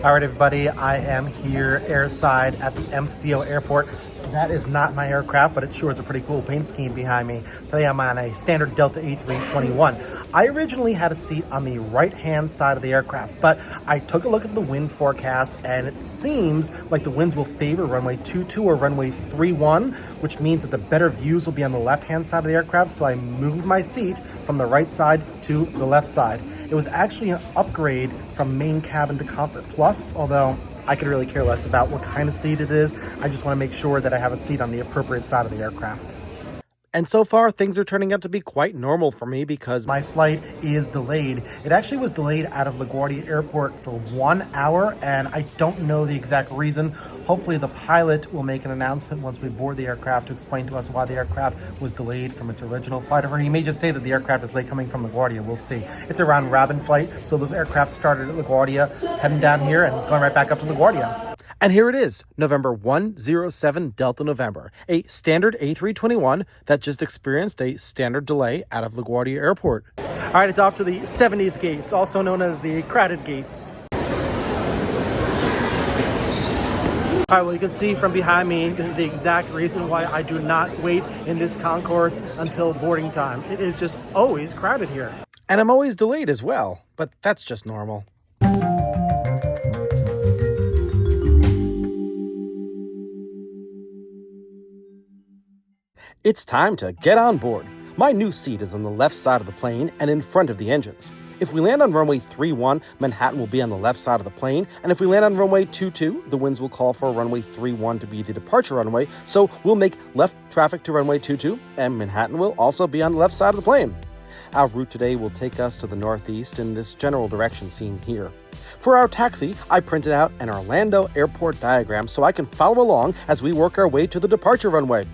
All right, everybody, I am here airside at the MCO airport. That is not my aircraft, but it sure is a pretty cool paint scheme behind me. Today I'm on a standard Delta A321. I originally had a seat on the right-hand side of the aircraft, but I took a look at the wind forecast, and it seems like the winds will favor runway 22 or runway 31, which means that the better views will be on the left-hand side of the aircraft, so I moved my seat from the right side to the left side. It was actually an upgrade from main cabin to Comfort Plus, although I could really care less about what kind of seat it is. I just want to make sure that I have a seat on the appropriate side of the aircraft. And so far, things are turning out to be quite normal for me because my flight is delayed. It actually was delayed out of LaGuardia Airport for 1 hour, and I don't know the exact reason. Hopefully the pilot will make an announcement once we board the aircraft to explain to us why the aircraft was delayed from its original flight. Or he may just say that the aircraft is late coming from LaGuardia. We'll see. It's a round robin flight, so the aircraft started at LaGuardia, heading down here and going right back up to LaGuardia. And here it is, November 107 Delta November, a standard A321 that just experienced a standard delay out of LaGuardia Airport. All right, it's off to the 70s gates, also known as the crowded gates. All right, well, you can see from behind me, this is the exact reason why I do not wait in this concourse until boarding time. It is just always crowded here. And I'm always delayed as well, but that's just normal. It's time to get on board. My new seat is on the left side of the plane and in front of the engines. If we land on runway 31, Manhattan will be on the left side of the plane, and if we land on runway 22, the winds will call for runway 31 to be the departure runway, so we'll make left traffic to runway 22, and Manhattan will also be on the left side of the plane. Our route today will take us to the northeast in this general direction seen here. For our taxi, I printed out an Orlando airport diagram so I can follow along as we work our way to the departure runway.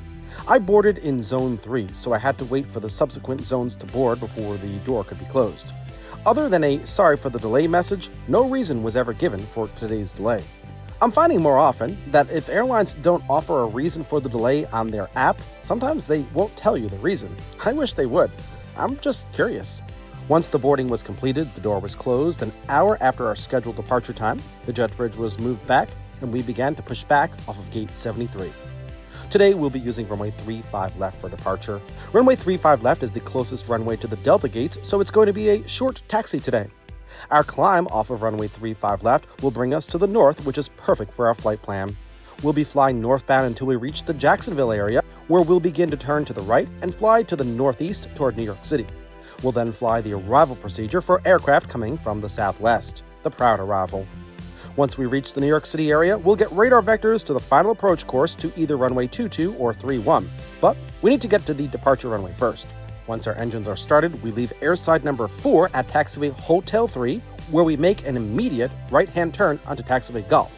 I boarded in Zone 3, so I had to wait for the subsequent zones to board before the door could be closed. Other than a sorry for the delay message, no reason was ever given for today's delay. I'm finding more often that if airlines don't offer a reason for the delay on their app, sometimes they won't tell you the reason. I wish they would. I'm just curious. Once the boarding was completed, the door was closed. An hour after our scheduled departure time, the jet bridge was moved back, and we began to push back off of gate 73. Today, we'll be using runway 35 left for departure. Runway 35 left is the closest runway to the Delta gates, so it's going to be a short taxi today. Our climb off of runway 35 left will bring us to the north, which is perfect for our flight plan. We'll be flying northbound until we reach the Jacksonville area, where we'll begin to turn to the right and fly to the northeast toward New York City. We'll then fly the arrival procedure for aircraft coming from the southwest, the proud arrival. Once we reach the New York City area, we'll get radar vectors to the final approach course to either runway 22 or 31. But we need to get to the departure runway first. Once our engines are started, we leave airside number 4 at taxiway Hotel 3, where we make an immediate right-hand turn onto taxiway Golf.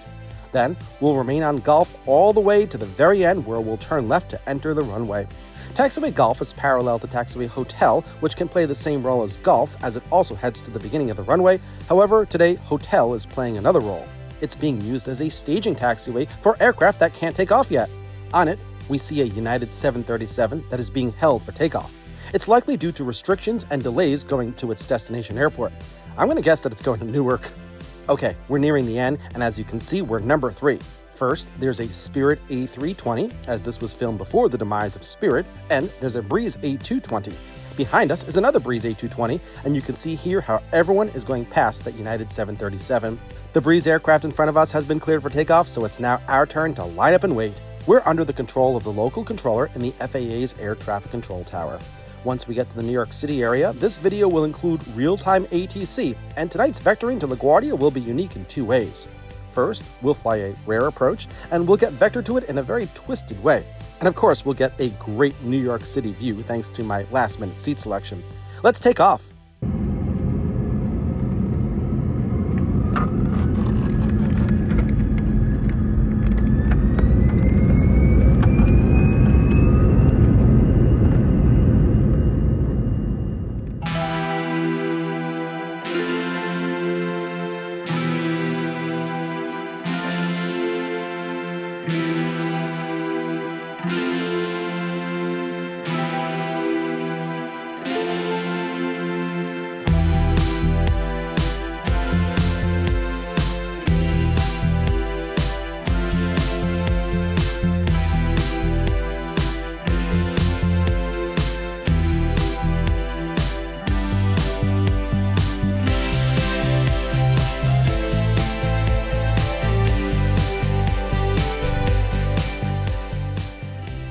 Then, we'll remain on Golf all the way to the very end, where we'll turn left to enter the runway. Taxiway Golf is parallel to taxiway Hotel, which can play the same role as Golf, as it also heads to the beginning of the runway. However, today, Hotel is playing another role. It's being used as a staging taxiway for aircraft that can't take off yet. On it, we see a United 737 that is being held for takeoff. It's likely due to restrictions and delays going to its destination airport. I'm going to guess that it's going to Newark. Okay, we're nearing the end, and as you can see, we're number 3. First, there's a Spirit A320, as this was filmed before the demise of Spirit, and there's a Breeze A220. Behind us is another Breeze A220, and you can see here how everyone is going past that United 737. The Breeze aircraft in front of us has been cleared for takeoff, so it's now our turn to line up and wait. We're under the control of the local controller in the FAA's Air Traffic Control Tower. Once we get to the New York City area, this video will include real-time ATC, and tonight's vectoring to LaGuardia will be unique in 2 ways. First, we'll fly a rare approach, and we'll get vector to it in a very twisted way. And of course, we'll get a great New York City view thanks to my last-minute seat selection. Let's take off.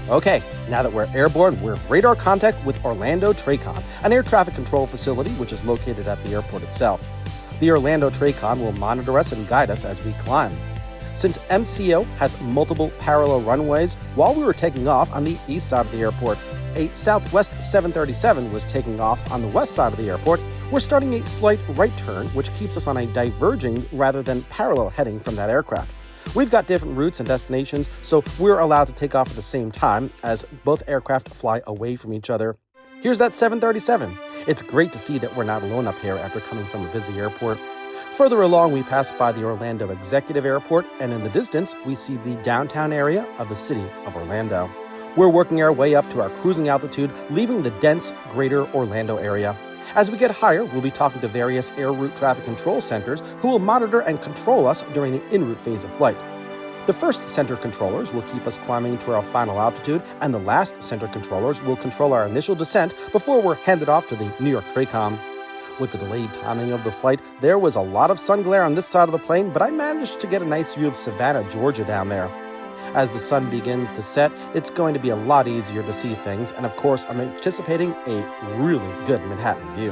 Okay, now that we're airborne, we're radar contact with Orlando TRACON, an air traffic control facility which is located at the airport itself. The Orlando TRACON will monitor us and guide us as we climb. Since MCO has multiple parallel runways, while we were taking off on the east side of the airport, a Southwest 737 was taking off on the west side of the airport. We're starting a slight right turn, which keeps us on a diverging rather than parallel heading from that aircraft. We've got different routes and destinations, so we're allowed to take off at the same time as both aircraft fly away from each other. Here's that 737. It's great to see that we're not alone up here after coming from a busy airport. Further along, we pass by the Orlando Executive Airport, and in the distance, we see the downtown area of the city of Orlando. We're working our way up to our cruising altitude, leaving the dense greater Orlando area. As we get higher, we'll be talking to various air route traffic control centers who will monitor and control us during the en route phase of flight. The first center controllers will keep us climbing to our final altitude, and the last center controllers will control our initial descent before we're handed off to the New York TRACON. With the delayed timing of the flight, there was a lot of sun glare on this side of the plane, but I managed to get a nice view of Savannah, Georgia down there. As the sun begins to set, it's going to be a lot easier to see things, and of course, I'm anticipating a really good Manhattan view.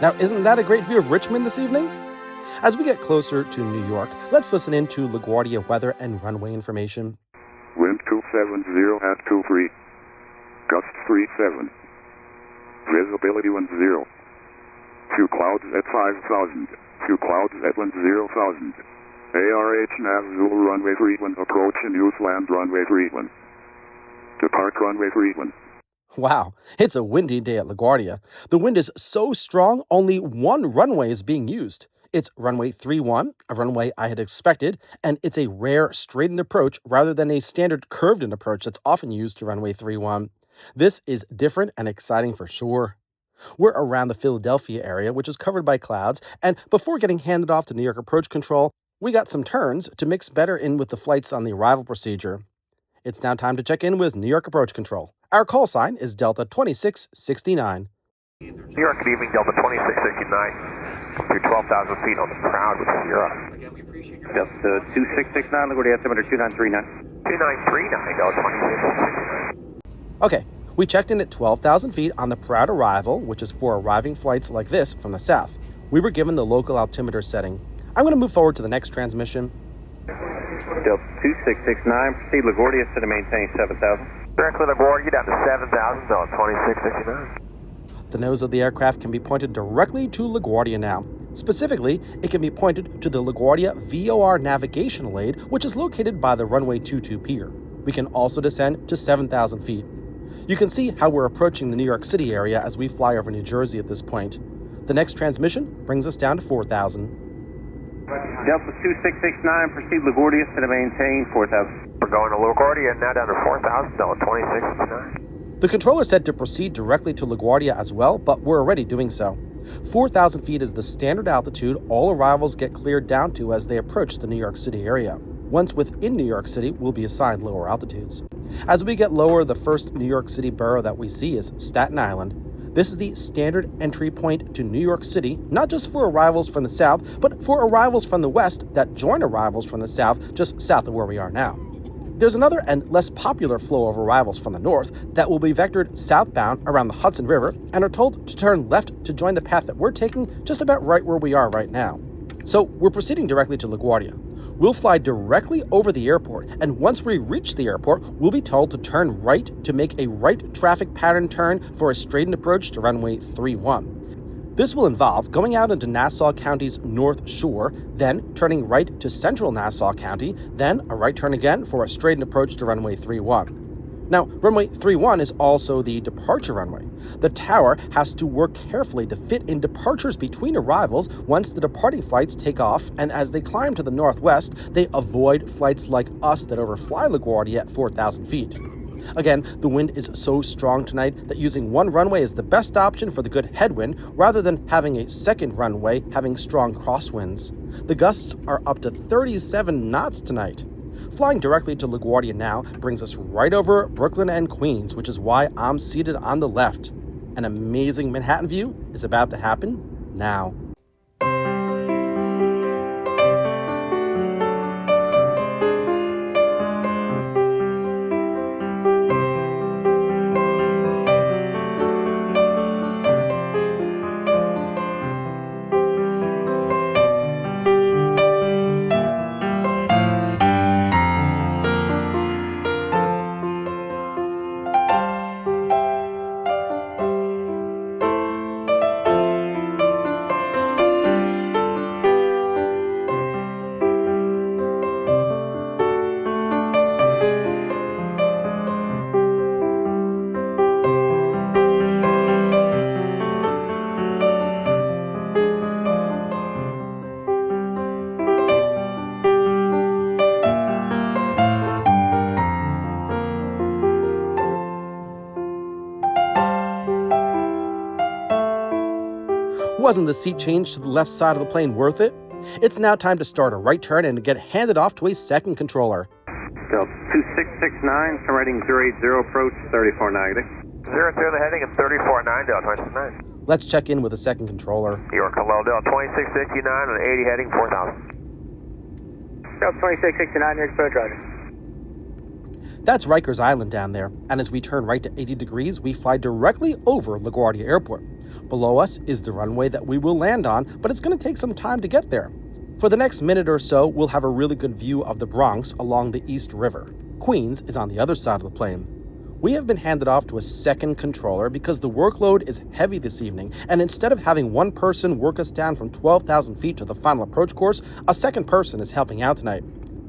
Now, isn't that a great view of Richmond this evening? As we get closer to New York, let's listen in to LaGuardia weather and runway information. Wind 270 at 23. Gust 37. Visibility 10. Few clouds at 5,000. Few clouds at 10,000. RNAV Zulu Runway 31, approach and use land runway 31. Depart runway 31. Wow, it's a windy day at LaGuardia. The wind is so strong, only one runway is being used. It's runway 31, a runway I had expected, and it's a rare straightened approach rather than a standard curved-in approach that's often used to runway 31. This is different and exciting for sure. We're around the Philadelphia area, which is covered by clouds, and before getting handed off to New York Approach Control, we got some turns to mix better in with the flights on the arrival procedure. It's now time to check in with New York Approach Control. Our call sign is Delta 2669. New York, good evening, Delta 2669. Come through 12,000 feet on the Proud with Sierra. Delta 2669, LaGuardia, altimeter 2939. 2939, Delta 2669. Okay, we checked in at 12,000 feet on the Proud arrival, which is for arriving flights like this from the south. We were given the local altimeter setting. I'm going to move forward to the next transmission. Delta 2669, proceed LaGuardia, set to maintain 7,000. Directly LaGuardia, down to 7,000, Delta 2669. The nose of the aircraft can be pointed directly to LaGuardia now. Specifically, it can be pointed to the LaGuardia VOR navigational aid, which is located by the runway 22 pier. We can also descend to 7,000 feet. You can see how we're approaching the New York City area as we fly over New Jersey at this point. The next transmission brings us down to 4,000. Delta 2669, proceed LaGuardia, set to maintain 4,000. We're going to LaGuardia, now down to 4,000, Delta 2669. The controller said to proceed directly to LaGuardia as well, but we're already doing so. 4,000 feet is the standard altitude all arrivals get cleared down to as they approach the New York City area. Once within New York City, we'll be assigned lower altitudes. As we get lower, the first New York City borough that we see is Staten Island. This is the standard entry point to New York City, not just for arrivals from the south, but for arrivals from the west that join arrivals from the south, just south of where we are now. There's another and less popular flow of arrivals from the north that will be vectored southbound around the Hudson River and are told to turn left to join the path that we're taking just about right where we are right now. So we're proceeding directly to LaGuardia. We'll fly directly over the airport, and once we reach the airport, we'll be told to turn right to make a right traffic pattern turn for a straightened approach to runway 31. This will involve going out into Nassau County's North Shore, then turning right to central Nassau County, then a right turn again for a straightened approach to runway 31. Now, runway 31 is also the departure runway. The tower has to work carefully to fit in departures between arrivals once the departing flights take off, and as they climb to the northwest, they avoid flights like us that overfly LaGuardia at 4,000 feet. Again, the wind is so strong tonight that using one runway is the best option for the good headwind rather than having a second runway having strong crosswinds. The gusts are up to 37 knots tonight. Flying directly to LaGuardia now brings us right over Brooklyn and Queens, which is why I'm seated on the left. An amazing Manhattan view is about to happen now. wasn't the seat change to the left side of the plane worth it? It's now time to start a right turn and get handed off to a second controller. Delta 2669, turn right heading 080, approach 34 negative. 0 the heading and 34.9 Delta 269. Let's check in with the second controller. York, hello, Delta 2669 on 80 heading 4000. Delta 2669, near approach, roger. That's Rikers Island down there, and as we turn right to 80 degrees, we fly directly over LaGuardia Airport. Below us is the runway that we will land on, but it's going to take some time to get there. For the next minute or so, we'll have a really good view of the Bronx along the East River. Queens is on the other side of the plane. We have been handed off to a second controller because the workload is heavy this evening, and instead of having one person work us down from 12,000 feet to the final approach course, a second person is helping out tonight.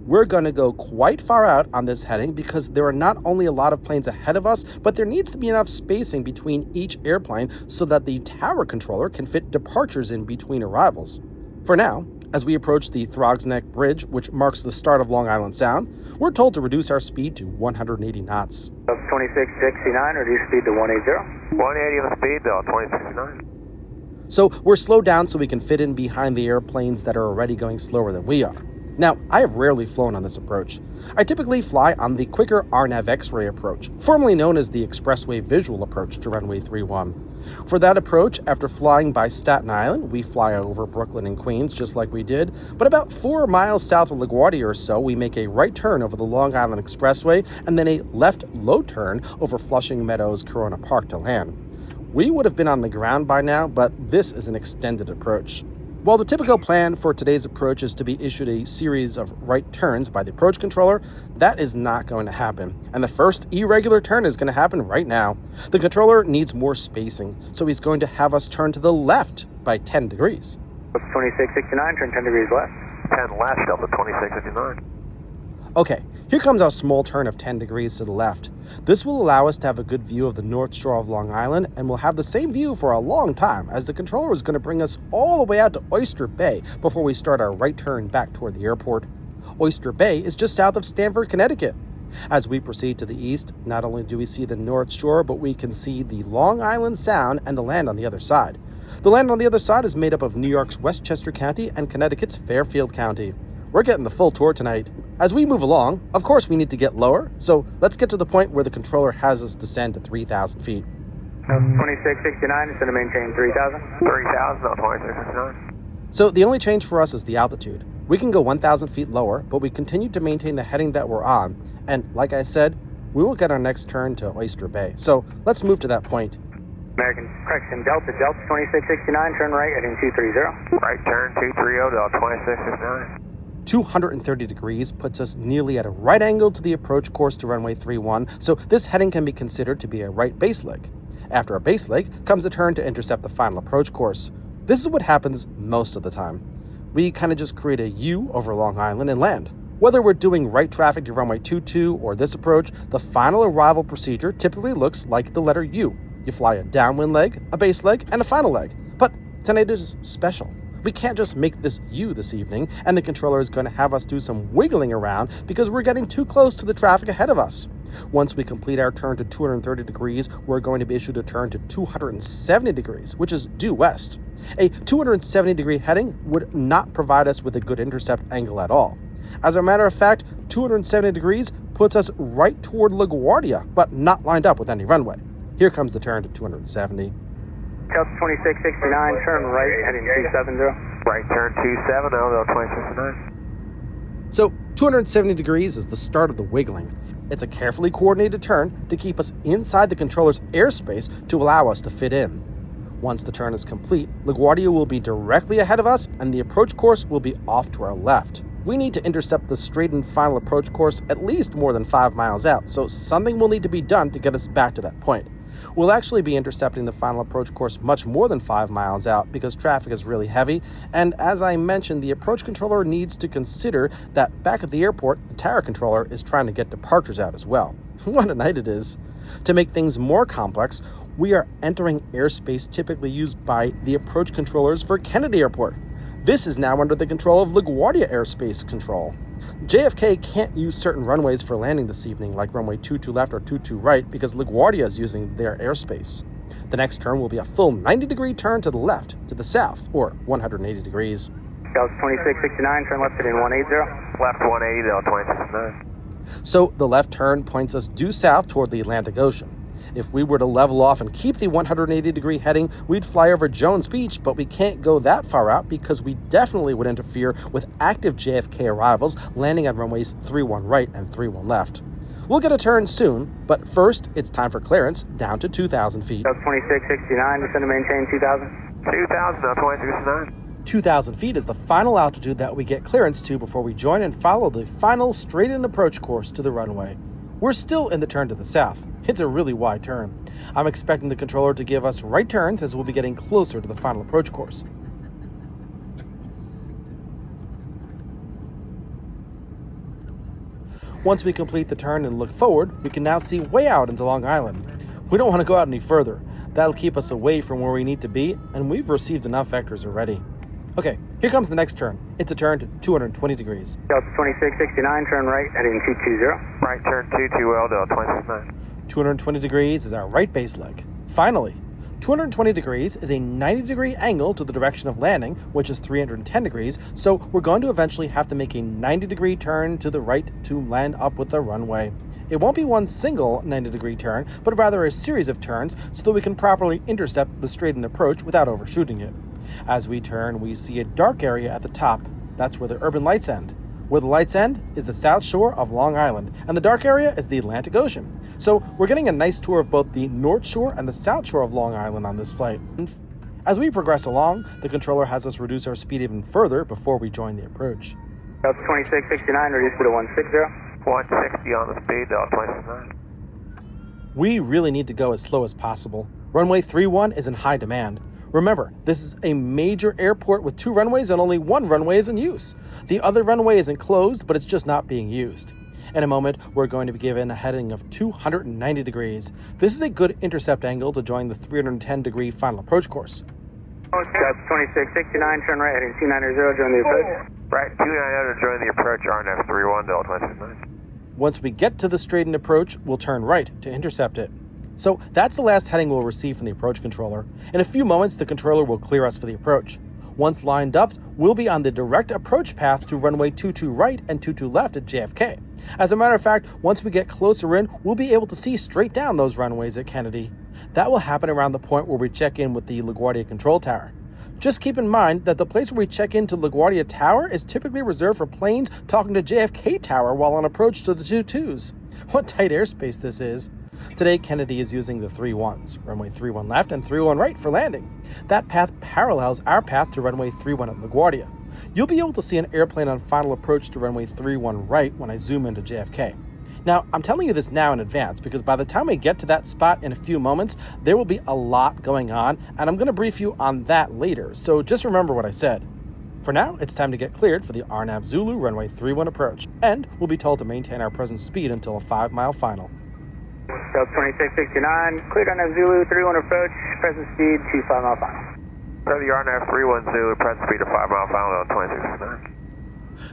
We're going to go quite far out on this heading because there are not only a lot of planes ahead of us, but there needs to be enough spacing between each airplane so that the tower controller can fit departures in between arrivals. For now, as we approach the Throgs Neck Bridge, which marks the start of Long Island Sound, we're told to reduce our speed to 180 knots. 2669, reduce speed to 180. 180 on the speed, Delta 2669. So we're slowed down so we can fit in behind the airplanes that are already going slower than we are. Now, I have rarely flown on this approach. I typically fly on the quicker RNAV X-ray approach, formerly known as the Expressway Visual approach to runway 31. For that approach, after flying by Staten Island, we fly over Brooklyn and Queens just like we did, but about 4 miles south of LaGuardia or so, we make a right turn over the Long Island Expressway and then a left low turn over Flushing Meadows Corona Park to land. We would have been on the ground by now, but this is an extended approach. While the typical plan for today's approach is to be issued a series of right turns by the approach controller, that is not going to happen. And the first irregular turn is going to happen right now. The controller needs more spacing, so he's going to have us turn to the left by 10 degrees. 2669, turn 10 degrees left. 10 left, Delta 2659. Okay, here comes our small turn of 10 degrees to the left. This will allow us to have a good view of the North Shore of Long Island, and we'll have the same view for a long time, as the controller is going to bring us all the way out to Oyster Bay before we start our right turn back toward the airport. Oyster Bay is just south of Stamford, Connecticut. As we proceed to the east, not only do we see the North Shore, but we can see the Long Island Sound and the land on the other side. The land on the other side is made up of New York's Westchester County and Connecticut's Fairfield County. We're getting the full tour tonight. As we move along, of course we need to get lower, so let's get to the point where the controller has us descend to 3,000 feet. 2669 is going to maintain 3,000. 3,000, Delta 2669. So the only change for us is the altitude. We can go 1,000 feet lower, but we continue to maintain the heading that we're on. And like I said, we will get our next turn to Oyster Bay. So let's move to that point. American correction, Delta 2669, turn right heading 230. Right turn 230, Delta 2669. 230 degrees puts us nearly at a right angle to the approach course to runway 31, so this heading can be considered to be a right base leg. After a base leg comes a turn to intercept the final approach course. This is what happens most of the time. We kind of just create a U over Long Island and land. Whether we're doing right traffic to runway 22 or this approach, the final arrival procedure typically looks like the letter U. You fly a downwind leg, a base leg, and a final leg. But tonight is special. We can't just make this U this evening, and the controller is going to have us do some wiggling around because we're getting too close to the traffic ahead of us. Once we complete our turn to 230 degrees, we're going to be issued a turn to 270 degrees, which is due west. A 270 degree heading would not provide us with a good intercept angle at all. As a matter of fact, 270 degrees puts us right toward LaGuardia, but not lined up with any runway. Here comes the turn to 270. Delta 2669, turn right heading 270. Right turn 270, Delta 2669. So 270 degrees is the start of the wiggling. It's a carefully coordinated turn to keep us inside the controller's airspace to allow us to fit in. Once the turn is complete, LaGuardia will be directly ahead of us and the approach course will be off to our left. We need to intercept the straightened final approach course at least more than 5 miles out, so something will need to be done to get us back to that point. We'll actually be intercepting the final approach course much more than 5 miles out because traffic is really heavy, and as I mentioned, the approach controller needs to consider that back at the airport, the tower controller is trying to get departures out as well. What a night it is. To make things more complex, we are entering airspace typically used by the approach controllers for Kennedy Airport. This is now under the control of LaGuardia Airspace Control. JFK can't use certain runways for landing this evening, like runway 22 left or 22 right, because LaGuardia is using their airspace. The next turn will be a full 90-degree turn to the left, to the south, or 180 degrees. Delta 2669, turn left heading 180. Left 180, Delta 2669. So the left turn points us due south toward the Atlantic Ocean. If we were to level off and keep the 180-degree heading, we'd fly over Jones Beach, but we can't go that far out because we definitely would interfere with active JFK arrivals landing on runways 31 right and 31 left. We'll get a turn soon, but first, it's time for clearance down to 2,000 feet. Delta 2669, descend to maintain 2,000. 2,000, Delta 2669. 2,000 feet is the final altitude that we get clearance to before we join and follow the final straight-in approach course to the runway. We're still in the turn to the south. It's a really wide turn. I'm expecting the controller to give us right turns as we'll be getting closer to the final approach course. Once we complete the turn and look forward, we can now see way out into Long Island. We don't want to go out any further. That'll keep us away from where we need to be, and we've received enough vectors already. Okay, here comes the next turn. It's a turn to 220 degrees. Delta 2669, turn right heading 220. Right turn 220, Delta 2669. 220 degrees is our right base leg. Finally, 220 degrees is a 90-degree angle to the direction of landing, which is 310 degrees, so we're going to eventually have to make a 90-degree turn to the right to land up with the runway. It won't be one single 90-degree turn, but rather a series of turns so that we can properly intercept the straight-in approach without overshooting it. As we turn, we see a dark area at the top. That's where the urban lights end. Where the lights end is the south shore of Long Island, and the dark area is the Atlantic Ocean. So we're getting a nice tour of both the north shore and the south shore of Long Island on this flight. As we progress along, the controller has us reduce our speed even further before we join the approach. Delta 2669, reduce to 160. 160 on the speed, Delta 2669. We really need to go as slow as possible. Runway 31 is in high demand. Remember, this is a major airport with 2 runways and only 1 runway is in use. The other runway isn't closed, but it's just not being used. In a moment, we're going to be given a heading of 290 degrees. This is a good intercept angle to join the 310-degree final approach course. Delta 2669, turn right heading 290, join the approach. Right 290, join the approach, RNAV 31, Delta 2669. Once we get to the straightened approach, we'll turn right to intercept it. So that's the last heading we'll receive from the approach controller. In a few moments, the controller will clear us for the approach. Once lined up, we'll be on the direct approach path to runway 22 right and 22 left at JFK. As a matter of fact, once we get closer in, we'll be able to see straight down those runways at Kennedy. That will happen around the point where we check in with the LaGuardia control tower. Just keep in mind that the place where we check into LaGuardia Tower is typically reserved for planes talking to JFK Tower while on approach to the 22s. What tight airspace this is. Today, Kennedy is using the 31s, runway 31 left and 31 right for landing. That path parallels our path to runway 31 at LaGuardia. You'll be able to see an airplane on final approach to runway 31 right when I zoom into JFK. Now, I'm telling you this now in advance because by the time we get to that spot in a few moments, there will be a lot going on, and I'm going to brief you on that later, so just remember what I said. For now, it's time to get cleared for the RNAV Zulu Runway 31 approach, and we'll be told to maintain our present speed until a 5-mile final. Delta 2669, cleared RNAV Zulu 31 approach, present speed to 5-mile final. For the RNAV 31 Zulu, present speed to 5-mile final, Delta 2669.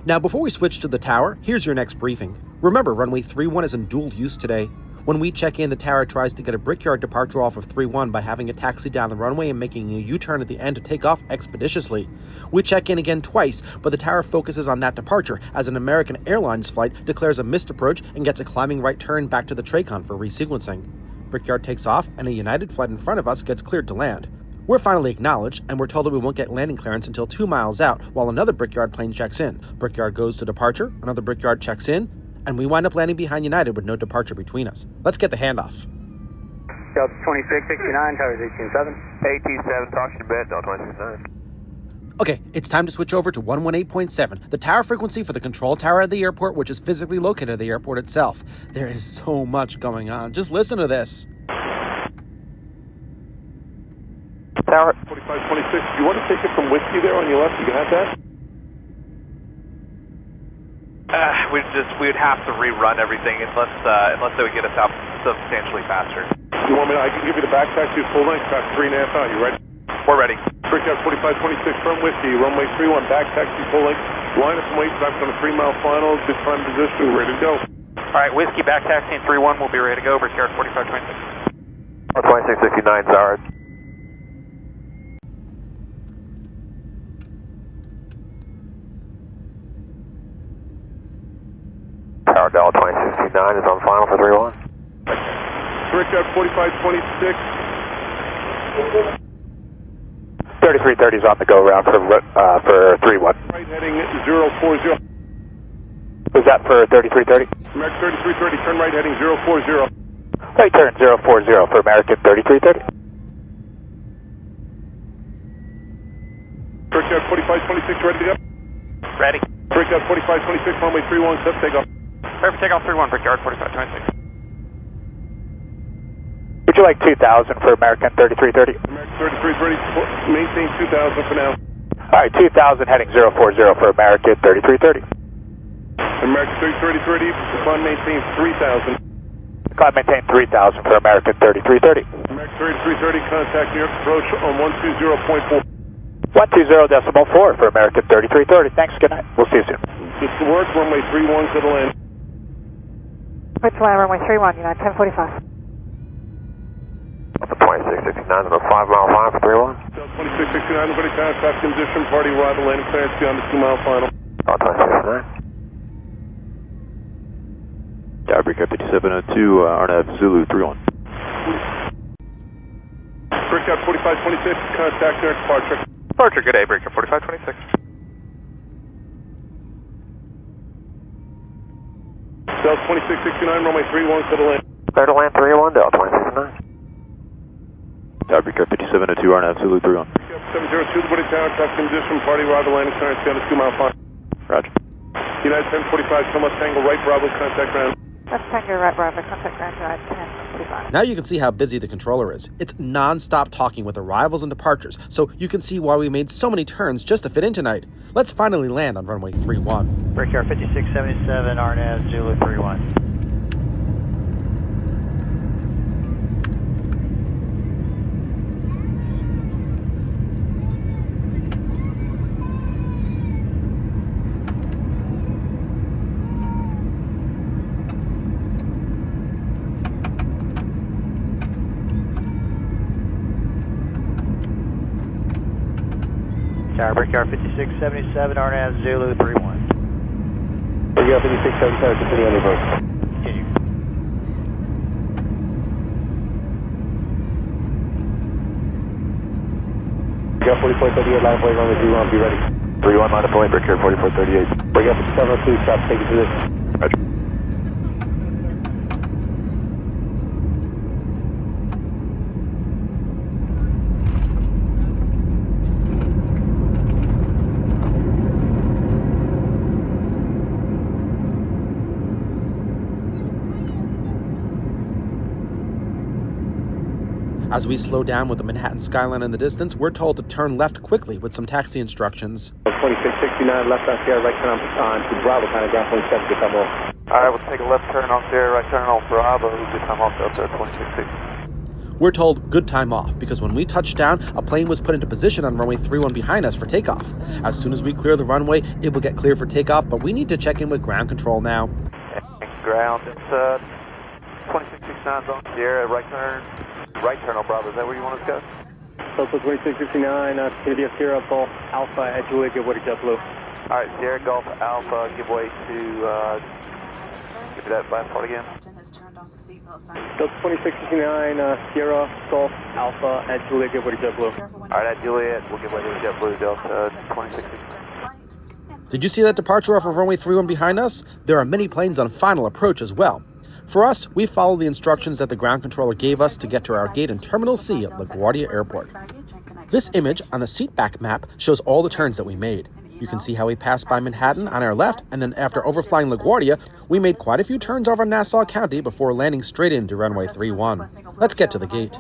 Now, before we switch to the tower, here's your next briefing. Remember, runway 31 is in dual use today. When we check in, the tower tries to get a brickyard departure off of 31 by having it taxi down the runway and making a U-turn at the end to take off expeditiously. We check in again twice, but the tower focuses on that departure as an American Airlines flight declares a missed approach and gets a climbing right turn back to the TRACON for resequencing. Brickyard takes off, and a United flight in front of us gets cleared to land. We're finally acknowledged, and we're told that we won't get landing clearance until 2 miles out, while another Brickyard plane checks in. Brickyard goes to departure, another Brickyard checks in, and we wind up landing behind United with no departure between us. Let's get the handoff. Delta 2669, towers 187. 187, talk to you in a bit, Delta 2669. Okay, it's time to switch over to 118.7, the tower frequency for the control tower at the airport, which is physically located at the airport itself. There is so much going on. Just listen to this. Tower 4526, do you want to take it from whiskey there on your left? You have that? We'd have to rerun everything unless they would get us out substantially faster. You want me to, I can give you the back taxi full length, about 3.5 out. You ready? We're ready. Brickyard 4526 from whiskey, runway 31, back taxi full length. Line up and wait, traffic on a 3-mile final, good time position, we're ready to go. All right, whiskey back taxiing 31, we'll be ready to go. Brickyard 4526. 2669 Zard. Tower Delta 2669 is on final for 3-1. Brickyard 4526. 3330 is on the go route for 3-1. Right heading 040. Was that for 3330? American 3330, turn right heading 040. Right turn 040 for American 3330. Brickyard 4526, ready to go? Ready. Brickyard 4526, runway 31, set takeoff. Perfect takeoff 3-1, Brickyard 4526. Would you like 2000 for American 3330? American 3330, maintain 2000 for now. Alright, 2000 heading 040 for American 3330. American 3330, climb maintain 3000. Climb maintain 3000 for American 3330. American 3330, contact New York approach on 120.4. 120.4 for American 3330. Thanks, good night. We'll see you soon. Just to work, runway 31 to the land. Which line, runway 31, United 1045. Delta 2669 on a 5-mile line for 3-1. Delta 2669, everybody contact condition, party arrival, landing clearance beyond the 2-mile final. Delta 2669. Brickyard 5702, RNAV Zulu 31. Brickyard 4526, contact New York departure. Departure, good day, Brickyard 4526. Delta 2669, runway 31 to the land. Clear to land 3-1, Delta 2669. Brickyard 5702, RNAV Zulu 31. 702, the Woody Tower, traffic condition, party arrival, landing clearance beyond the 2-mile final. Roger. United 1045, Thomas Tango, right, Bravo, contact ground. That's Tango, right, Bravo, contact ground, United 1045. Now you can see how busy the controller is. It's non-stop talking with arrivals and departures, so you can see why we made so many turns just to fit in tonight. Let's finally land on runway 31. Brickyard 5677, RNAV Zulu 31. Tower, Brickyard 5677, RNAV Zulu 31. Brickyard 5677, continue on your approach. Continue. Brickyard 4438, line of flight, runway 31, be ready. 31 line of flight, Brickyard 4438. Brickyard 5702, stop, take it to this. Roger. As we slow down with the Manhattan skyline in the distance, we're told to turn left quickly with some taxi instructions. 2669, left on Sierra, right turn on to Bravo, kind of ground point 7 to come off. Alright, we'll take a left turn on Sierra, right turn on Bravo, good time off Delta 2660. We're told good time off because when we touched down, a plane was put into position on runway 31 behind us for takeoff. As soon as we clear the runway, it will get cleared for takeoff, but we need to check in with ground control now. Ground, it's 2669 on Sierra, right turn on Bravo. Is that where you want us to go? Delta 2669, going to be a Sierra Golf Alpha at Juliet, give way to JetBlue. Alright, Sierra Golf Alpha, give way to, give me that last part again. Delta 2669, Sierra Golf Alpha at Juliet, give way to JetBlue. Alright, at Juliet, we'll give way to JetBlue, Delta 2669. Did you see that departure off of runway 31 behind us? There are many planes on final approach as well. For us, we follow the instructions that the ground controller gave us to get to our gate in Terminal C at LaGuardia Airport. This image on the seatback map shows all the turns that we made. You can see how we passed by Manhattan on our left, and then after overflying LaGuardia, we made quite a few turns over Nassau County before landing straight into runway 31. Let's get to the gate.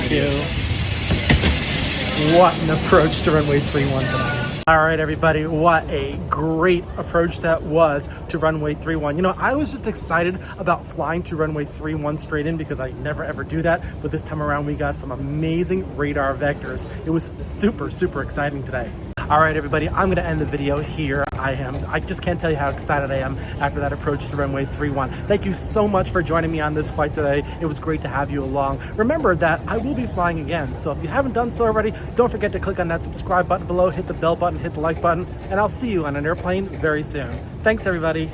Thank you. What an approach to runway 31 tonight. All right, everybody, what a great approach that was to runway 31. You know, I was just excited about flying to runway 31 straight in because I never ever do that. But this time around, we got some amazing radar vectors. It was super, super exciting today. All right, everybody, I'm going to end the video here. I just can't tell you how excited I am after that approach to runway 31. Thank you so much for joining me on this flight today. It was great to have you along. Remember that I will be flying again, so if you haven't done so already, don't forget to click on that subscribe button below, hit the bell button, hit the like button, and I'll see you on an airplane very soon. Thanks, everybody.